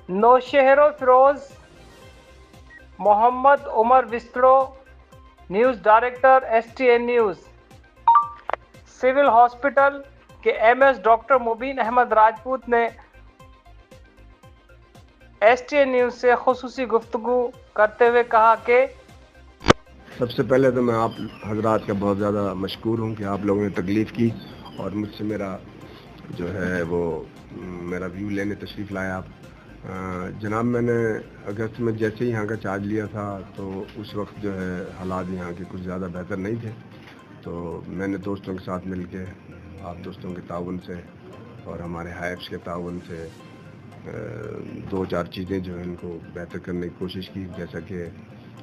نوشہر Feroze Muhammad Umar Wasatro news director STN news civil hospital کے MS doctor Mubeen Ahmed Rajput نے STN news سے خصوصی گفتگو کرتے ہوئے کہا کہ سب سے پہلے تو میں آپ حضرات کا بہت زیادہ مشکور ہوں کہ آپ لوگوں نے تکلیف کی اور مجھ سے میرا جو ہے وہ میرا ویو لینے تشریف لایا آپ جناب. میں نے اگست میں جیسے ہی یہاں کا چارج لیا تھا تو اس وقت جو ہے حالات یہاں کے کچھ زیادہ بہتر نہیں تھے. تو میں نے دوستوں کے ساتھ مل کے آپ دوستوں کے تعاون سے اور ہمارے ہائپس کے تعاون سے دو چار چیزیں جو ہیں ان کو بہتر کرنے کی کوشش کی، جیسا کہ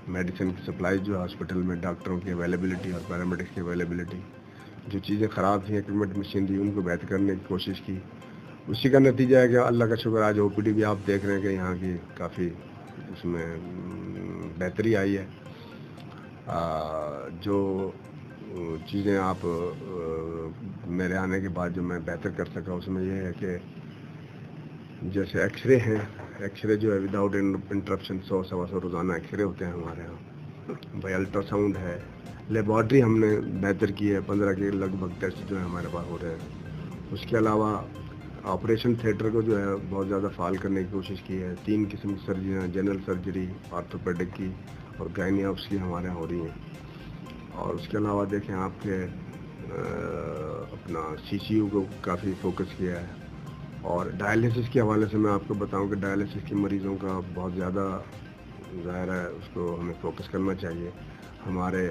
میڈیسن کی سپلائی جو ہے ہاسپٹل میں، ڈاکٹروں کی اویلیبلٹی اور پیرامیڈکس کی اویلیبلٹی، جو چیزیں خراب تھیں ایکوپمنٹ مشینری ان کو بہتر کرنے کی کوشش کی. اسی کا نتیجہ ہے کہ اللہ کا شکر آج OPD بھی آپ دیکھ رہے ہیں کہ یہاں کی کافی اس میں بہتری آئی ہے. جو چیزیں آپ میرے آنے کے بعد جو میں بہتر کر سکا اس میں یہ ہے کہ جیسے ایکس رے ہیں، ایکس رے جو ہے وداؤٹ انٹرپشن 100 روزانہ ایکس رے ہوتے ہیں ہمارے یہاں. بھائی الٹرا ساؤنڈ ہے، لیبارٹری ہم نے بہتر کی ہے، 15 کے لگ بھگ ٹیسٹ جو ہے ہمارے پاس ہو رہے ہیں. اس کے علاوہ آپریشن تھیٹر کو جو ہے بہت زیادہ فعال کرنے کی کوشش کی ہے. 3 قسم کی سرجریاں، جنرل سرجری، آرتھوپیڈک کی اور گائنی آپس کی ہمارے یہاں ہو رہی ہیں. اور اس کے علاوہ دیکھیں آپ کے اپنا CCU کو کافی فوکس کیا ہے. اور ڈائلیسس کے حوالے سے میں آپ کو بتاؤں کہ ڈائلیسس کے مریضوں کا بہت زیادہ ظاہر ہے اس کو ہمیں فوکس کرنا چاہیے. ہمارے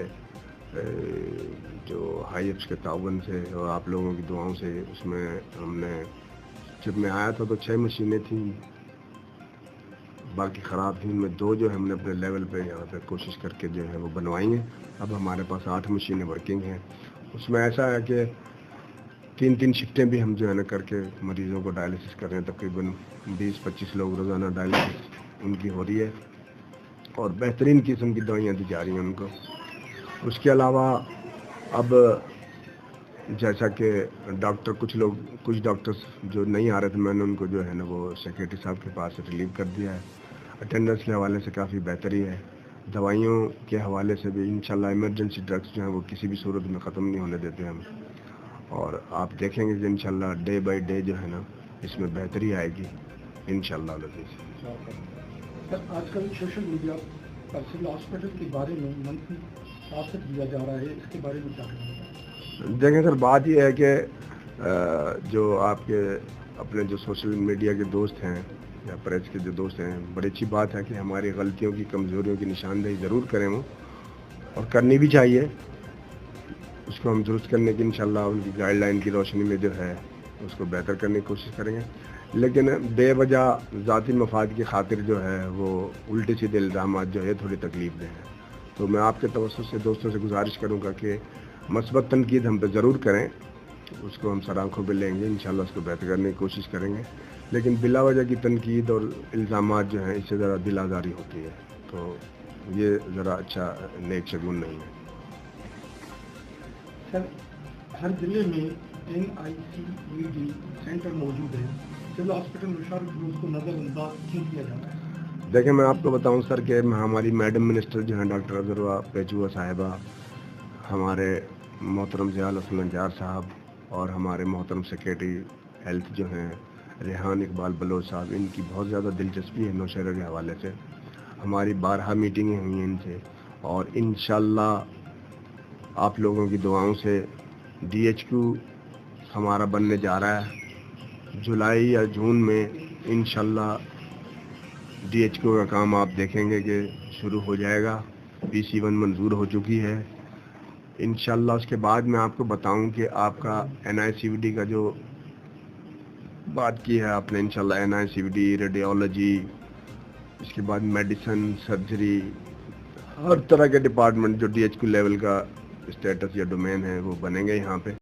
جو ہائپس کے تعاون سے اور آپ لوگوں کی دعاؤں سے اس میں ہم نے جب میں آیا تھا تو 6 مشینیں تھیں، باقی خراب تھیں. ان میں 2 جو ہے ہم نے اپنے لیول پہ یہاں پہ کوشش کر کے جو ہے وہ بنوائی ہیں. اب ہمارے پاس 8 مشینیں ورکنگ ہیں. اس میں ایسا ہے کہ 3 شفٹیں بھی ہم جو ہے نا کر کے مریضوں کو ڈائلیسس کر رہے ہیں. تقریباً 20-25 لوگ روزانہ ڈائلیسس ان کی ہو رہی ہے اور بہترین قسم کی دوائیاں دی جا رہی ہیں ان کو. اس کے علاوہ اب جیسا کہ ڈاکٹر کچھ ڈاکٹرز جو نہیں آ رہے تھے، میں نے ان کو جو ہے نا وہ سیکریٹری صاحب کے پاس سے ریلیو کر دیا ہے. اٹینڈنس کے حوالے سے کافی بہتری ہے. دوائیوں کے حوالے سے بھی انشاءاللہ ایمرجنسی ڈرگس جو ہیں وہ کسی بھی صورت میں ختم نہیں ہونے دیتے ہم. اور آپ دیکھیں گے کہ انشاءاللہ ڈے بائی ڈے جو ہے نا اس میں بہتری آئے گی انشاءاللہ العزیز. سر آج کل سوشل میڈیا پر سول ہاسپٹل کے بارے میں منفی تاثر دیا جا رہا ہے، اس کے بارے میں کیا کہیں گے؟ دیکھیں سر، بات یہ ہے کہ جو آپ کے اپنے جو سوشل میڈیا کے دوست ہیں یا پریس کے جو دوست ہیں، بڑی اچھی بات ہے کہ ہماری غلطیوں کی، کمزوریوں کی نشاندہی ضرور کریں وہ، اور کرنی بھی چاہیے. اس کو ہم درست کرنے کی انشاءاللہ ان کی گائیڈ لائن کی روشنی میں جو ہے اس کو بہتر کرنے کی کوشش کریں گے. لیکن بے وجہ ذاتی مفاد کی خاطر جو ہے وہ الٹے سیدھے الزامات جو ہے تھوڑی تکلیف دہ ہیں. تو میں آپ کے توسط سے دوستوں سے گزارش کروں گا کہ مثبت تنقید ہم پہ ضرور کریں، اس کو ہم سر آنکھوں پہ لیں گے، انشاءاللہ اس کو بہتر کرنے کی کوشش کریں گے. لیکن بلا وجہ کی تنقید اور الزامات جو ہیں اس سے ذرا دل آزاری ہوتی ہے، تو یہ ذرا اچھا نیک شگون نہیں ہے. سر ہر ضلع میں NICVD سینٹر موجود ہے، سول ہاسپٹل مشارف اس کو نظر انداز کیوں کیا جاتا ہے؟ دیکھیں میں آپ کو بتاؤں سر کہ ہماری میڈم منسٹر جو ہیں ڈاکٹر اظہروا پیجوا صاحبہ، ہمارے محترم ضیاء الحسن نجار صاحب اور ہمارے محترم سیکریٹری ہیلتھ جو ہیں ریحان اقبال بلوچ صاحب، ان کی بہت زیادہ دلچسپی ہے نوشہرہ کے حوالے سے. ہماری بارہا میٹنگیں ہوئی ہیں ان سے، اور انشاءاللہ آپ لوگوں کی دعاؤں سے DHQ ہمارا بننے جا رہا ہے. جولائی یا جون میں انشاءاللہ DHQ کا کام آپ دیکھیں گے کہ شروع ہو جائے گا. PC1 منظور ہو چکی ہے انشاءاللہ. اس کے بعد میں آپ کو بتاؤں کہ آپ کا NICVD کا جو بات کی ہے آپ نے، انشاءاللہ NICVD، ریڈیولوجی، اس کے بعد میڈیسن، سرجری، ہر طرح کے ڈپارٹمنٹ جو DHQ لیول کا اسٹیٹس یا ڈومین ہے وہ بنیں گے یہاں پہ.